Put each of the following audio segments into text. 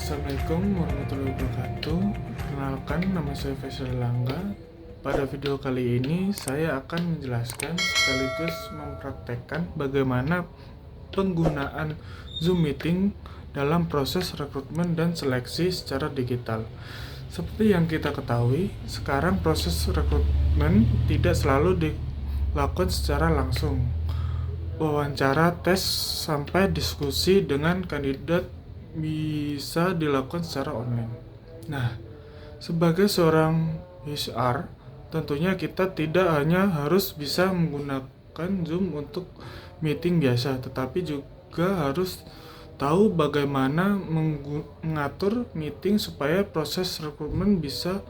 Assalamualaikum warahmatullahi wabarakatuh. Perkenalkan, nama saya Faisal Langga. Pada video kali ini saya akan menjelaskan sekaligus mempraktekkan bagaimana penggunaan Zoom Meeting dalam proses rekrutmen dan seleksi secara digital. Seperti yang kita ketahui, sekarang proses rekrutmen tidak selalu dilakukan secara langsung. Wawancara, tes, sampai diskusi dengan kandidat bisa dilakukan secara online. Nah, sebagai seorang HR, tentunya kita tidak hanya harus bisa menggunakan Zoom untuk meeting biasa, tetapi juga harus tahu bagaimana mengatur meeting supaya proses rekrutmen bisa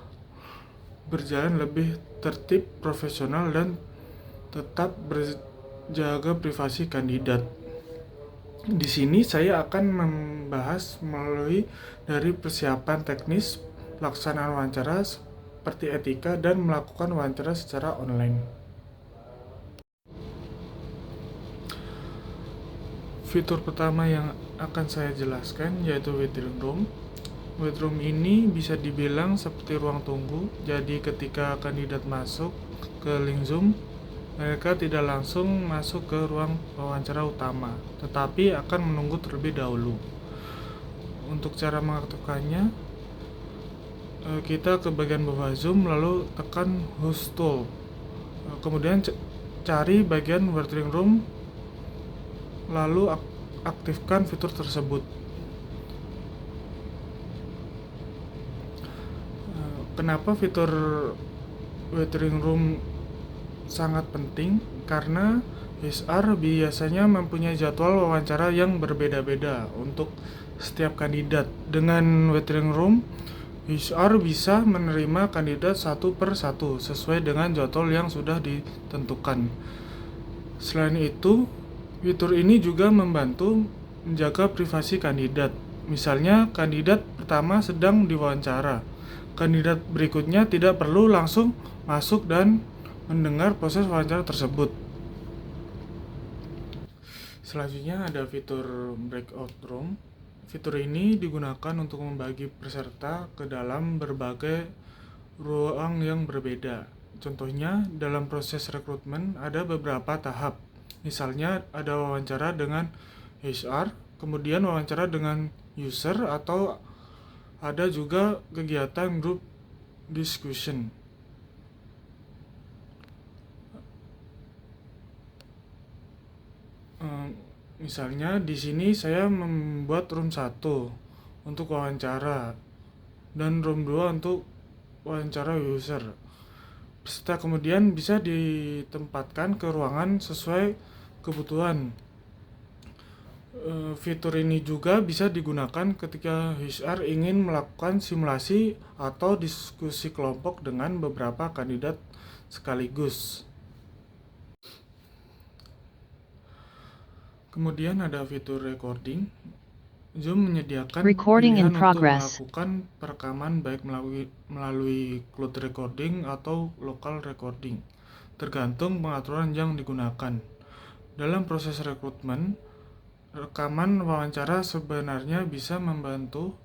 berjalan lebih tertib, profesional, dan tetap berjaga privasi kandidat. Di sini saya akan membahas melalui dari persiapan teknis, pelaksanaan wawancara seperti etika, dan melakukan wawancara secara online. Fitur pertama yang akan saya jelaskan yaitu waiting room. Waiting room ini bisa dibilang seperti ruang tunggu. Jadi ketika kandidat masuk ke link Zoom, mereka tidak langsung masuk ke ruang wawancara utama, tetapi akan menunggu terlebih dahulu. Untuk cara mengaktifkannya, kita ke bagian bawah Zoom lalu tekan host tool. Kemudian cari bagian waiting room lalu aktifkan fitur tersebut. Kenapa fitur waiting room sangat penting? Karena HR biasanya mempunyai jadwal wawancara yang berbeda-beda untuk setiap kandidat. Dengan waiting room, HR bisa menerima kandidat satu per satu sesuai dengan jadwal yang sudah ditentukan. Selain itu, fitur ini juga membantu menjaga privasi kandidat. Misalnya, kandidat pertama sedang diwawancara. Kandidat berikutnya tidak perlu langsung masuk dan mendengar proses wawancara tersebut. Selanjutnya ada fitur breakout room. Fitur ini digunakan untuk membagi peserta ke dalam berbagai ruang yang berbeda. Contohnya, dalam proses rekrutmen ada beberapa tahap. Misalnya ada wawancara dengan HR, kemudian wawancara dengan user, atau ada juga kegiatan group discussion. Misalnya di sini saya membuat room 1 untuk wawancara dan room 2 untuk wawancara user. Peserta kemudian bisa ditempatkan ke ruangan sesuai kebutuhan. Fitur ini juga bisa digunakan ketika HR ingin melakukan simulasi atau diskusi kelompok dengan beberapa kandidat sekaligus. Kemudian ada fitur recording. Zoom menyediakan pilihan untuk melakukan perekaman baik melalui cloud recording atau local recording, tergantung pengaturan yang digunakan. Dalam proses rekrutmen, rekaman wawancara sebenarnya bisa membantu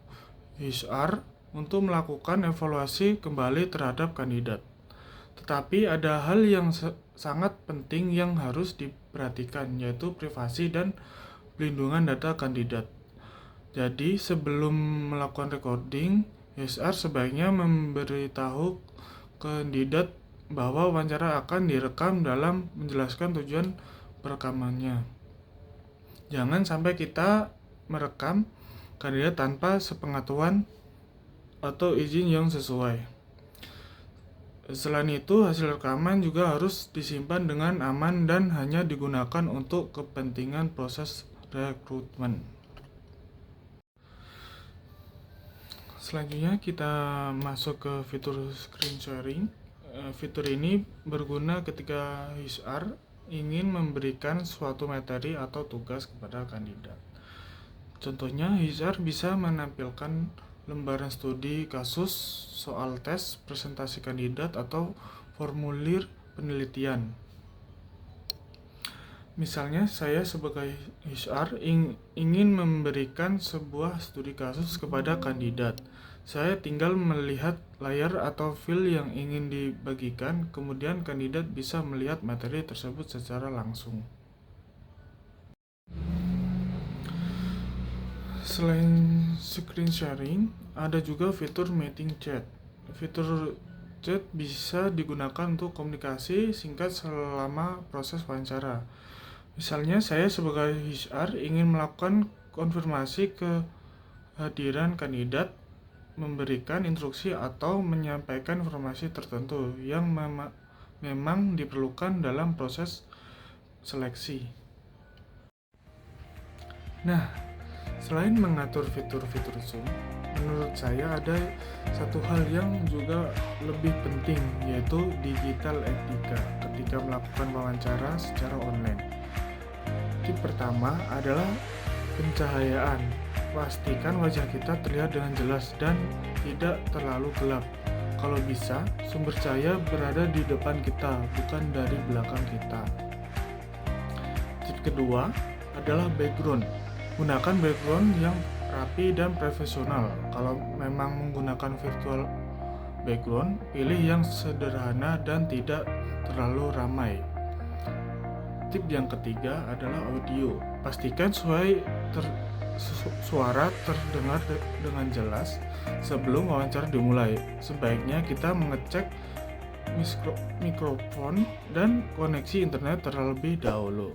HR untuk melakukan evaluasi kembali terhadap kandidat. Tetapi ada hal yang sangat penting yang harus diperhatikan, yaitu privasi dan pelindungan data kandidat. Jadi sebelum melakukan recording, HR sebaiknya memberitahu kandidat bahwa wawancara akan direkam dalam menjelaskan tujuan perekamannya. Jangan sampai kita merekam kandidat tanpa sepengetahuan atau izin yang sesuai. Selain itu, hasil rekaman juga harus disimpan dengan aman dan hanya digunakan untuk kepentingan proses rekrutmen. Selanjutnya kita masuk ke fitur screen sharing. Fitur ini berguna ketika HR ingin memberikan suatu materi atau tugas kepada kandidat. Contohnya, HR bisa menampilkan lembaran studi kasus, soal tes, presentasi kandidat, atau formulir penelitian. Misalnya saya sebagai HR ingin memberikan sebuah studi kasus kepada kandidat. Saya tinggal melihat layar atau file yang ingin dibagikan, kemudian kandidat bisa melihat materi tersebut secara langsung. Selain screen sharing, ada juga fitur meeting chat. Fitur chat bisa digunakan untuk komunikasi singkat selama proses wawancara. Misalnya saya sebagai HR ingin melakukan konfirmasi kehadiran kandidat, memberikan instruksi atau menyampaikan informasi tertentu yang memang diperlukan dalam proses seleksi. Nah, selain mengatur fitur-fitur Zoom, menurut saya ada satu hal yang juga lebih penting, yaitu digital etika ketika melakukan wawancara secara online. Tip pertama adalah pencahayaan. Pastikan wajah kita terlihat dengan jelas dan tidak terlalu gelap. Kalau bisa, sumber cahaya berada di depan kita, bukan dari belakang kita. Tip kedua adalah background. Gunakan background yang rapi dan profesional. Kalau memang menggunakan virtual background, pilih yang sederhana dan tidak terlalu ramai. Tip yang ketiga adalah audio. Pastikan suara terdengar dengan jelas sebelum wawancara dimulai. Sebaiknya kita mengecek mikrofon dan koneksi internet terlebih dahulu.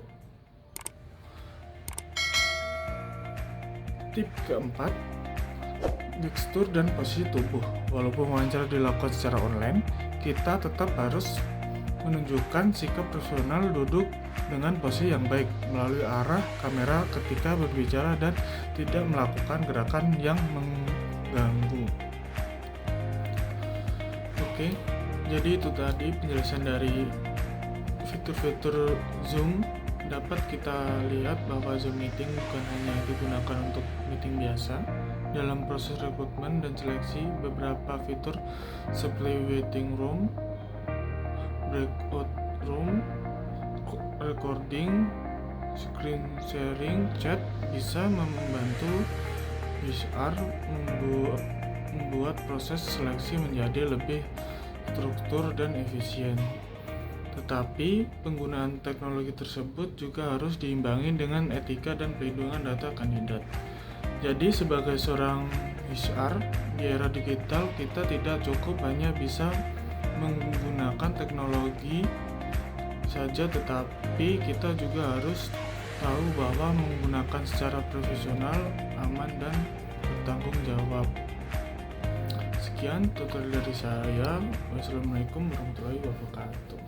Tip keempat, gestur dan posisi tubuh. Walaupun wawancara dilakukan secara online, kita tetap harus menunjukkan sikap profesional, duduk dengan posisi yang baik, melalui arah kamera ketika berbicara, dan tidak melakukan gerakan yang mengganggu. Oke, jadi itu tadi penjelasan dari fitur-fitur Zoom. Dapat kita lihat bahwa Zoom Meeting bukan hanya digunakan untuk meeting biasa. Dalam proses rekrutmen dan seleksi, beberapa fitur seperti waiting room, breakout room, recording, screen sharing, chat bisa membantu HR membuat proses seleksi menjadi lebih struktur dan efisien. Tetapi penggunaan teknologi tersebut juga harus diimbangi dengan etika dan perlindungan data kandidat. Jadi sebagai seorang HR di era digital, kita tidak cukup hanya bisa menggunakan teknologi saja, tetapi kita juga harus tahu bahwa menggunakan secara profesional, aman, dan bertanggung jawab. Sekian tutorial dari saya. Wassalamualaikum warahmatullahi wabarakatuh.